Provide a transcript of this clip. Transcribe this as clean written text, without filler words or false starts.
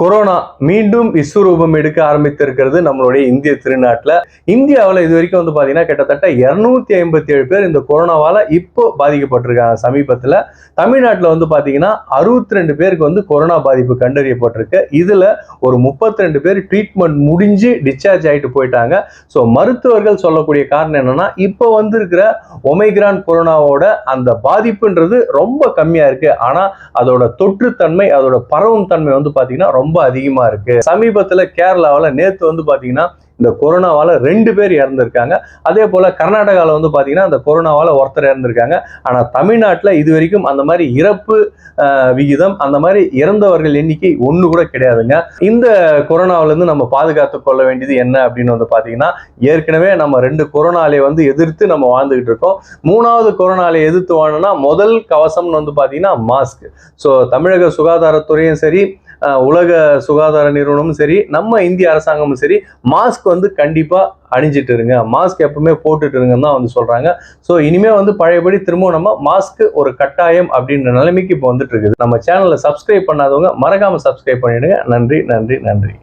Corona மீண்டும் விஸ்வரூபம் எடுக்க ஆரம்பித்திருக்கிறது நம்மளுடைய இந்திய திருநாட்டில். இந்தியாவில் இது வரைக்கும் பார்த்தீங்கன்னா கிட்டத்தட்ட 257 பேர் இந்த கொரோனாவால் இப்போ பாதிக்கப்பட்டிருக்காங்க. சமீபத்தில் தமிழ்நாட்டில் பார்த்தீங்கன்னா 62 பேருக்கு கொரோனா பாதிப்பு கண்டறியப்பட்டிருக்கு. இதில் ஒரு 32 பேர் ட்ரீட்மெண்ட் முடிஞ்சு டிஸ்சார்ஜ் ஆகிட்டு போயிட்டாங்க. ஸோ மருத்துவர்கள் சொல்லக்கூடிய காரணம் என்னன்னா, இப்போ இருக்கிற ஒமைக்ரான் கொரோனாவோட அந்த பாதிப்புன்றது ரொம்ப கம்மியாக இருக்கு. ஆனால் அதோட தொற்றுத்தன்மை, அதோட பரவும் தன்மை பார்த்தீங்கன்னா ரொம்ப அதிகமா இருக்கு. சமீபத்துல கேரளாவில் நேத்து பாத்தீங்கன்னா இந்த கொரோனாவால 2 பேர் இறந்திருக்காங்க. அதே போல கர்நாடகாவில் பாத்தீங்கன்னா அந்த கொரோனாவால ஒருத்தர் இறந்திருக்காங்க. ஆனா தமிழ்நாட்டில் இது வரைக்கும் அந்த மாதிரி இறப்பு விகிதம், அந்த மாதிரி இறந்தவர்கள் எண்ணிக்கை ஒண்ணு கூட கிடையாதுங்க. இந்த கொரோனாவிலிருந்து நம்ம பாதுகாத்து கொள்ள வேண்டியது என்ன அப்படின்னு பாத்தீங்கன்னா, ஏற்கனவே நம்ம 2 கொரோனா அலையை எதிர்த்து நம்ம வாழ்ந்துகிட்டு இருக்கோம். 3வது கொரோனா அலையை எதிர்த்து வாழணும்னா முதல் கவசம் பாத்தீங்கன்னா மாஸ்க். ஸோ தமிழக சுகாதாரத்துறையும் சரி, உலக சுகாதார நிறுவனமும் சரி, நம்ம இந்திய அரசாங்கமும் சரி, மாஸ்க் கண்டிப்பா அணிஞ்சிட்டு இருங்க, மாஸ்க் எப்பவுமே போட்டுட்டு இருங்கன்னு தான் சொல்றாங்க. ஸோ இனிமே பழையபடி திரும்ப நம்ம மாஸ்க் ஒரு கட்டாயம் அப்படின்ற நிலைமைக்கு இப்போ வந்துட்டு இருக்குது. நம்ம சேனலை சப்ஸ்கிரைப் பண்ணாதவங்க மறக்காம சப்ஸ்கிரைப் பண்ணிடுங்க. நன்றி நன்றி நன்றி.